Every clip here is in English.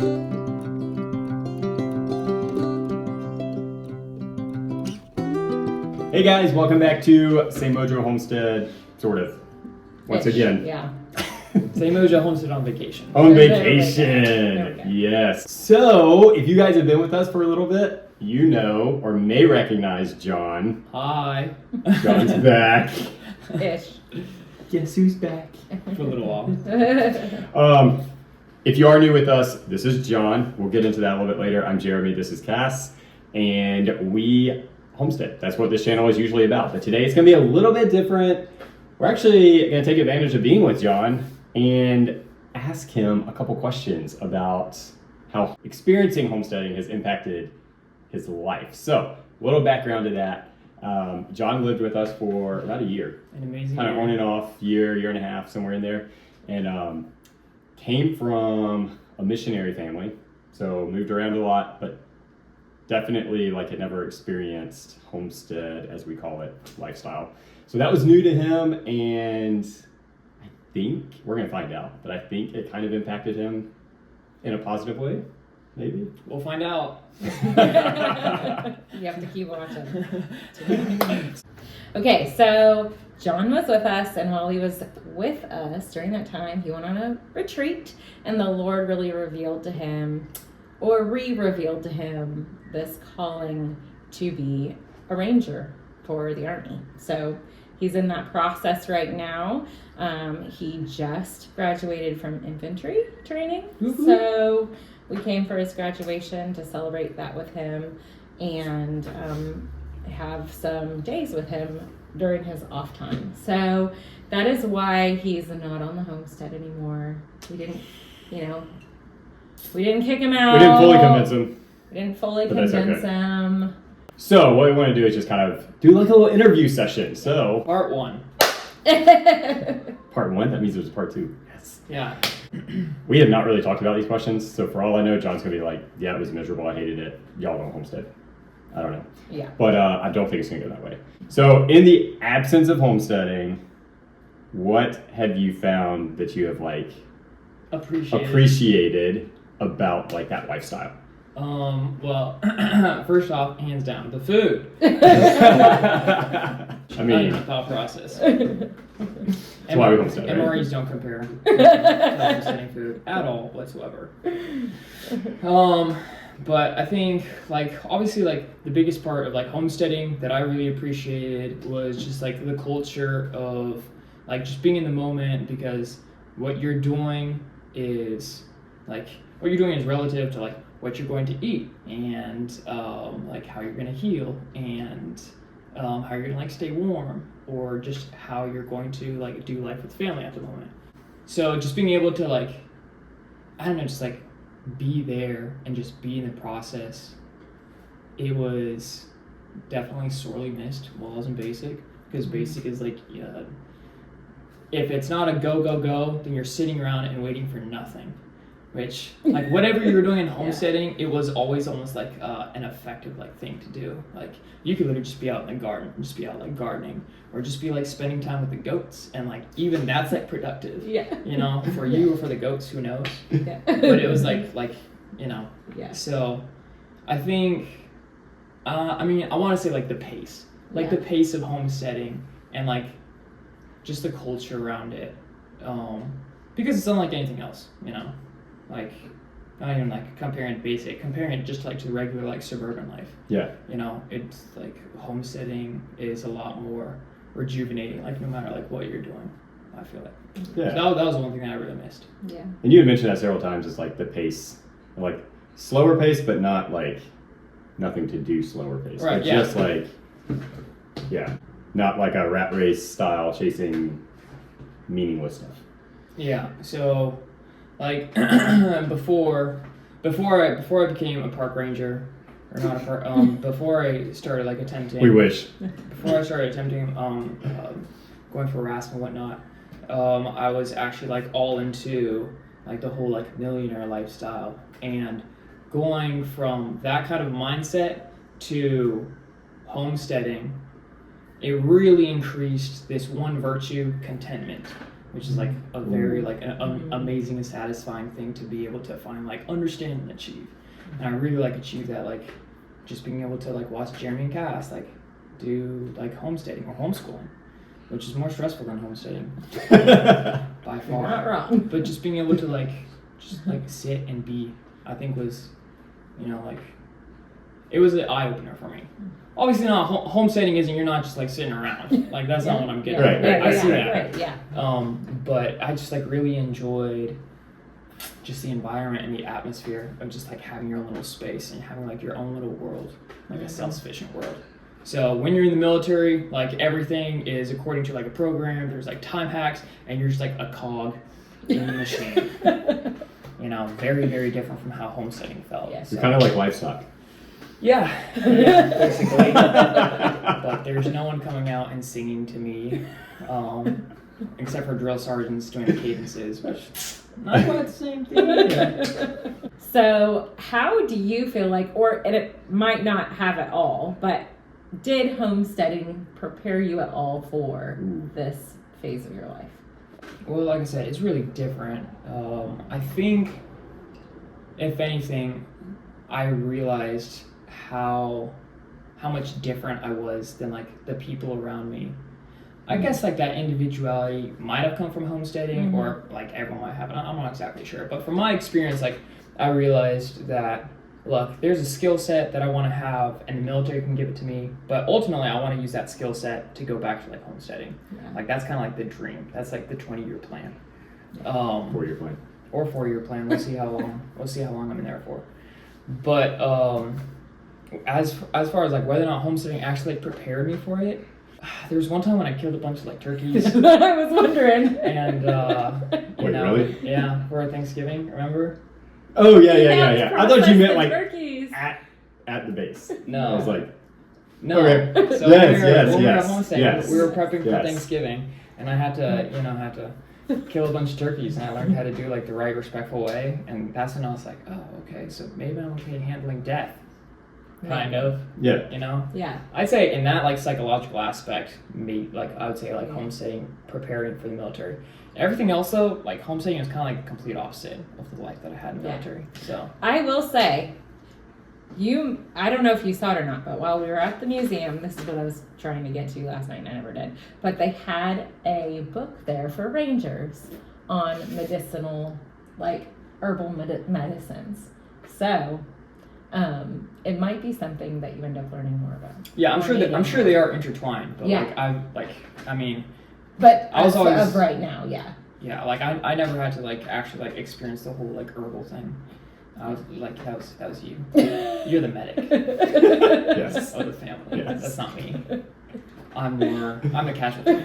Hey guys, welcome back to Semojo Homestead, sort of. Once again. Yeah. Semojo Homestead on vacation. On vacation, yes. So, if you guys have been with us for a little bit, you know or may recognize John. Hi. John's back. Ish. Guess who's back? For a little while. If you are new with us, this is John. We'll get into that a little bit later. I'm Jeremy, this is Cass, and we homestead. That's what this channel is usually about. But today it's going to be a little bit different. We're actually going to take advantage of being with John and ask him a couple questions about how experiencing homesteading has impacted his life. So, a little background to that. John lived with us for about a year. An amazing kind of year. on and off, year and a half, somewhere in there. And came from a missionary family. So, moved around a lot, but definitely had never experienced homestead, as we call it, lifestyle. So that was new to him, and I think, we're gonna find out, but I think it kind of impacted him in a positive way, maybe? We'll find out. You have to keep watching. Okay, so John was with us, and while he was with us during that time, he went on a retreat, and the Lord really revealed to him, or re-revealed to him, this calling to be a ranger for the Army. So he's in that process right now. He just graduated from infantry training. Woo-hoo. So we came for his graduation to celebrate that with him and have some days with him during his off time. So that is why he's not on the homestead anymore. We didn't kick him out. We didn't fully convince him. We didn't fully But that's convince okay. him. So what we want to do is just kind of do like a little interview session. So Part 1. part 1, that means there's a part 2. Yes. Yeah. We have not really talked about these questions, so for all I know, John's gonna be like, yeah, it was miserable, I hated it, y'all don't homestead. I don't know. Yeah. But I don't think it's gonna go that way. So in the absence of homesteading, what have you found that you have appreciated about that lifestyle? Well, first off, hands down, the food. I mean, my thought process. that's why we homestead, right? MREs don't compare to homesteading food at all whatsoever. But I think obviously the biggest part of homesteading that I really appreciated was just the culture of just being in the moment, because what you're doing is relative to what you're going to eat, and how you're going to heal, and how you're going to stay warm, or just how you're going to do life with family at the moment. So just being able to I don't know, just be there and just be in the process, it was definitely sorely missed while I was in basic, because basic is if it's not a go, then you're sitting around and waiting for nothing. Which, whatever you were doing in homesteading, it was always almost an effective thing to do. You could literally just be out in the garden, just be out gardening, or just be spending time with the goats, and even that's productive. Yeah. For you or for the goats, who knows? Yeah. But it was Yeah. So, I think, I want to say the pace, the pace of homesteading, and just the culture around it, because it's unlike anything else, not even comparing it just to the regular suburban life. Yeah. It's homesteading is a lot more rejuvenating, no matter what you're doing, I feel Yeah. So that was the one thing that I really missed. Yeah. And you had mentioned that several times, is the pace, slower pace, but not nothing to do slower pace. Right. It's Yeah. just not a rat race style chasing meaningless stuff. Yeah. So, before I became a park ranger, or not a park, before I started attempting. We wish. Before I started attempting going for RASP and whatnot, I was actually all into the whole millionaire lifestyle, and going from that kind of mindset to homesteading, it really increased this one virtue, contentment. which is like a very like an amazing and satisfying thing to be able to find, like, understand and achieve. And I really like achieve that, like just being able to like watch Jeremy and Cass like do like homesteading or homeschooling, which is more stressful than homesteading by far. Not wrong. But just being able to like just like sit and be, I think was, you know, like it was an eye opener for me. Obviously, not homesteading isn't, you're not just like sitting around. Like that's not what I'm getting. Right. I see that. Right, yeah. But I just like really enjoyed just the environment and the atmosphere of just like having your own little space and having like your own little world, like a self-sufficient world. So when you're in the military, like everything is according to like a program. There's like time hacks, and you're just like a cog in the machine. You know, very, very different from how homesteading felt. Yes. You're kind of like livestock. Yeah, basically. But there's no one coming out and singing to me, except for drill sergeants doing the cadences, which not quite the same thing either. So how do you feel like, or and it might not have at all, but did homesteading prepare you at all for this phase of your life? Well, like I said, it's really different. I think, if anything, I realized how much different I was than like the people around me. I guess like that individuality might have come from homesteading, or like everyone might have it. I'm not exactly sure, but from my experience, like I realized that, look, there's a skill set that I want to have, and the military can give it to me, but ultimately I want to use that skill set to go back to like homesteading. Yeah. Like that's kind of like the dream. That's like the 20-year plan. 4-year plan. Or 4-year plan. We'll see how long. We'll see how long I'm in there for. But as far as like whether or not homesteading actually like prepared me for it, there was one time when I killed a bunch of like turkeys. I was wondering. And Wait, really? Yeah, for Thanksgiving. Remember? Oh yeah. I thought you meant like turkeys. at the base. No. I was like, No. okay. So Yes, when we were at yes, homesteading, yes, we were prepping for yes. Thanksgiving, and I had to kill a bunch of turkeys, and I learned how to do like the right respectful way, and that's when I was like, oh, okay, so maybe I'm okay handling death, kind of, Yeah. you know. Yeah. I'd say in that like psychological aspect, I would say like homesteading preparing for the military. Everything else though, like homesteading is kind of like the complete opposite of the life that I had in the military. So I will say, I don't know if you saw it or not, but while we were at the museum, this is what I was trying to get to last night and I never did, but they had a book there for rangers on medicinal, like herbal medicines. So it might be something that you end up learning more about. yeah, I'm sure they are intertwined, but Yeah. But I was as always of right now, yeah. Yeah, like I never had to like actually like experience the whole like herbal thing. I was like that was you. You're the medic. Yes. Of the family. Yes. That's not me. I'm the casualty.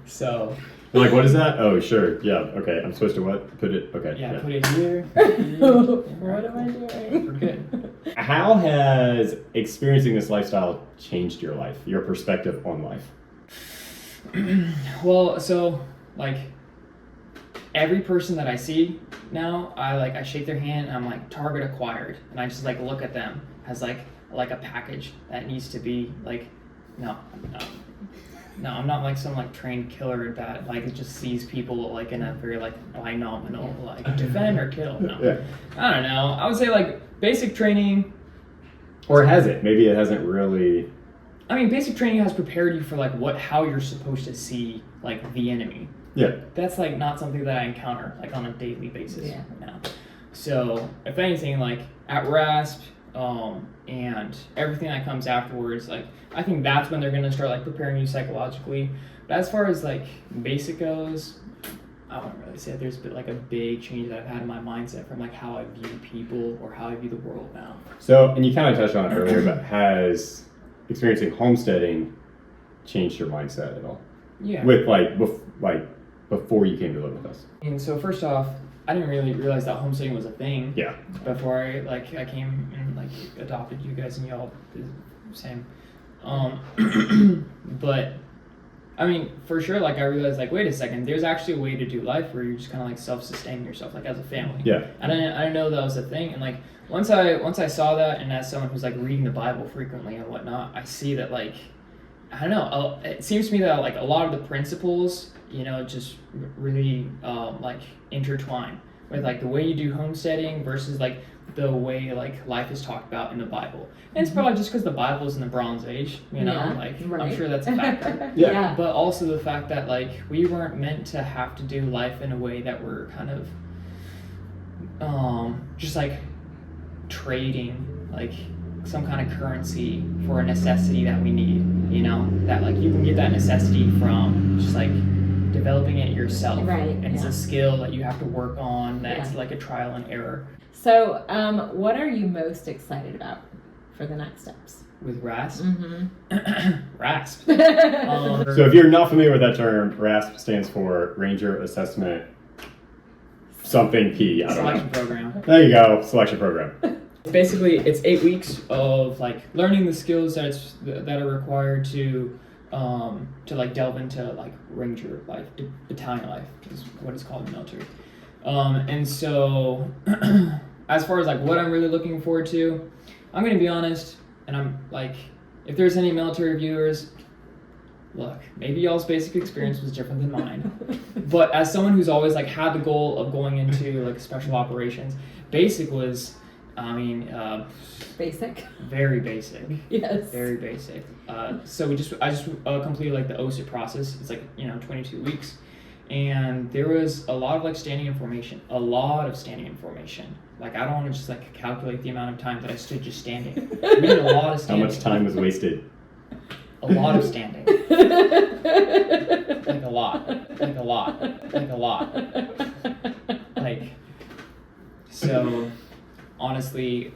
So You're like, what is that? Oh, sure. Yeah. Okay. I'm supposed to what? Put it. Okay. yeah, put it here. What am I doing? We're good. How has experiencing this lifestyle changed your life? Your perspective on life? Well, so like every person that I see now, I shake their hand and I'm like target acquired, and I just like look at them as like a package that needs to be like no, I'm not like some like trained killer that like just sees people like in a very like binomial like defend or kill. No. Yeah. I don't know. I would say like basic training. Or has it? Maybe it hasn't really. I mean, basic training has prepared you for like how you're supposed to see like the enemy. Yeah. That's like not something that I encounter like on a daily basis Yeah. now. So if anything, like at RASP, and everything that comes afterwards, like I think that's when they're gonna start like preparing you psychologically. But as far as like basic goes, I wouldn't really say there's been like a big change that I've had in my mindset from like how I view people or how I view the world now. So, and you kind of touched on it earlier, but has experiencing homesteading changed your mindset at all? Yeah. With before you came to live with us. And so first off, I didn't really realize that homesteading was a thing. Yeah. Before I came and like adopted you guys, and y'all did the same. But I mean, for sure, like I realized like, wait a second, there's actually a way to do life where you're just kind of like self-sustaining yourself, like as a family. Yeah. And I didn't know that was a thing. And like once I saw that, and as someone who's like reading the Bible frequently and whatnot, I see that like I don't know. It seems to me that like a lot of the principles, you know, just really like intertwine with like the way you do homesteading versus like the way like life is talked about in the Bible. And it's probably just because the Bible is in the Bronze Age, you know, Yeah, like right. I'm sure that's a factor. Yeah. But also the fact that like we weren't meant to have to do life in a way that we're kind of just like trading like some kind of currency for a necessity that we need, you know, that like you can get that necessity from just like developing it yourself. Right, And it's yeah. a skill that you have to work on, that's Yeah. like a trial and error. So, what are you most excited about for the next steps? With RASP. Mm-hmm. RASP. So if you're not familiar with that term, RASP stands for Ranger Assessment something P. I don't Selection know. program. There you go, selection program. Basically, it's 8 weeks of like learning the skills that are required to like delve into like ranger life, battalion life is what it's called in the military. And so, as far as like what I'm really looking forward to, I'm gonna be honest, and I'm like, if there's any military viewers, look, maybe y'all's basic experience was different than mine, but as someone who's always like had the goal of going into like special operations, basic was, I mean, Basic. very basic. Yes. Very basic. So I just completed like the OSIT process. It's like 22 weeks, and there was a lot of like standing in formation. A lot of standing in formation. Like I don't want to just like calculate the amount of time that I stood just standing. We did a lot of How standing. much time was wasted? A lot of standing. Like a lot. Like a lot. Like a lot. Like so. Honestly,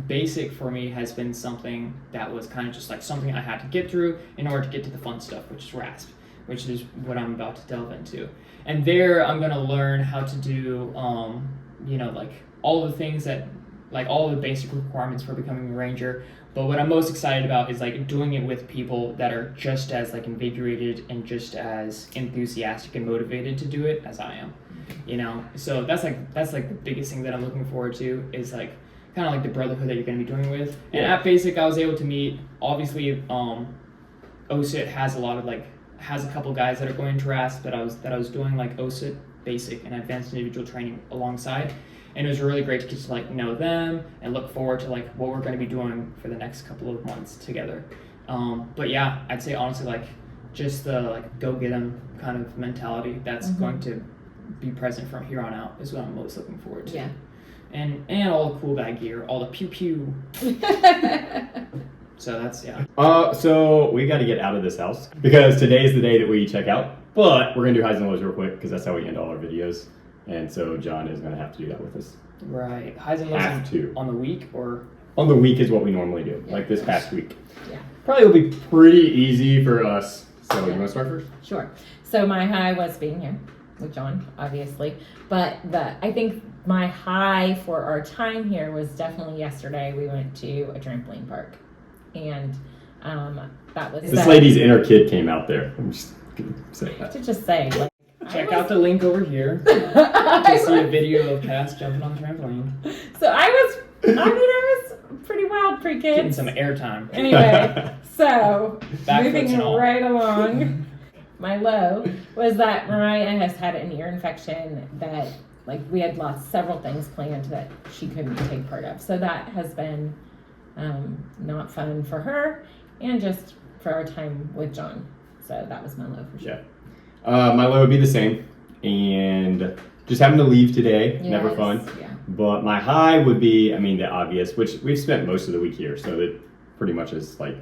basic for me has been something that was kind of just like something I had to get through in order to get to the fun stuff, which is RASP, which is what I'm about to delve into. And there I'm going to learn how to do, like all the things that, like all the basic requirements for becoming a ranger. But what I'm most excited about is like doing it with people that are just as like invigorated and just as enthusiastic and motivated to do it as I am. You know, so that's like the biggest thing that I'm looking forward to is like kind of like the brotherhood that you're going to be doing with. And Yeah. at basic, I was able to meet obviously OSIT has a couple guys that are going to RASP that I was doing like OSIT basic and advanced individual training alongside, and it was really great to get to like know them and look forward to like what we're going to be doing for the next couple of months together. But yeah, I'd say honestly like just the like go get 'em kind of mentality that's going to be present from here on out is what I'm most looking forward to. Yeah. And all the cool guy gear, all the pew pew. So that's So we got to get out of this house because today is the day that we check out. But we're gonna do highs and lows real quick because that's how we end all our videos. And so John is gonna have to do that with us. right. Highs and lows Have to. on the week or On the week is what we normally do, Yeah. like this past week. Yeah. Probably will be pretty easy for us. So you want to start first? Sure. So my high was being here with John, obviously, but I think my high for our time here was definitely yesterday. We went to a trampoline park, and that was This lady's inner kid came out there. I'm just gonna say that. to just say. Like, check out the link over here to see a video of Cass jumping on the trampoline. So I was pretty wild pre-kids. Getting some airtime. Anyway, so Backflips moving and all. right along, my low was that Mariah has had an ear infection that, like, we had lost several things planned that she couldn't take part of. So that has been not fun for her and just for our time with John. So that was my low for sure. Yeah. My low would be the same. And just having to leave today, never Yes, fun. Yeah. But my high would be, the obvious, which we've spent most of the week here, so that pretty much is like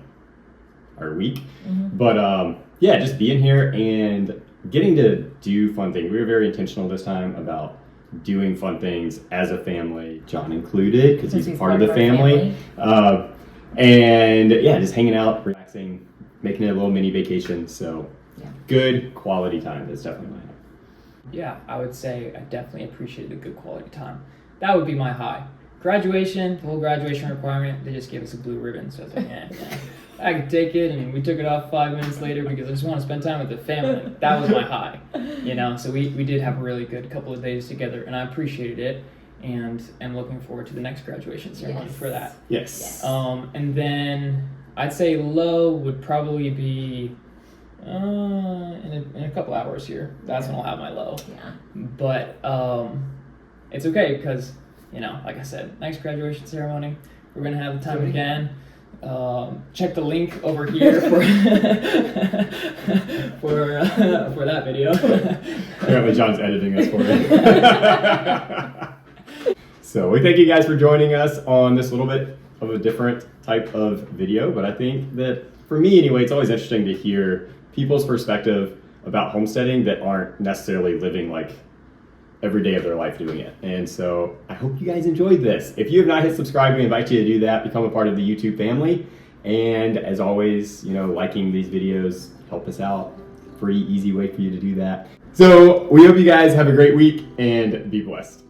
our week. Mm-hmm. But yeah, just being here and getting to do fun things. We were very intentional this time about doing fun things as a family, John included, because he's part of the our family. And yeah, just hanging out, relaxing, making it a little mini vacation. So Yeah. good quality time. That's definitely my high. Yeah, I would say I definitely appreciated a good quality time. That would be my high. Graduation, the whole graduation requirement, they just gave us a blue ribbon, so I was like, yeah. I could take it, and we took it off 5 minutes later because I just want to spend time with the family. That was my high, So we did have a really good couple of days together, and I appreciated it, and am looking forward to the next graduation ceremony Yes. for that. Yes. And then I'd say low would probably be in a couple hours here. That's when I'll have my low. Yeah. But it's okay because, you know, like I said, next graduation ceremony, we're gonna have the time again. Check the link over here for for that video. Apparently John's editing us for it. So we thank you guys for joining us on this little bit of a different type of video, but I think that for me anyway, it's always interesting to hear people's perspective about homesteading that aren't necessarily living like every day of their life doing it. And so I hope you guys enjoyed this. If you have not hit subscribe, we invite you to do that, become a part of the YouTube family. And as always, you know, liking these videos help us out. Free, easy way for you to do that. So we hope you guys have a great week and be blessed.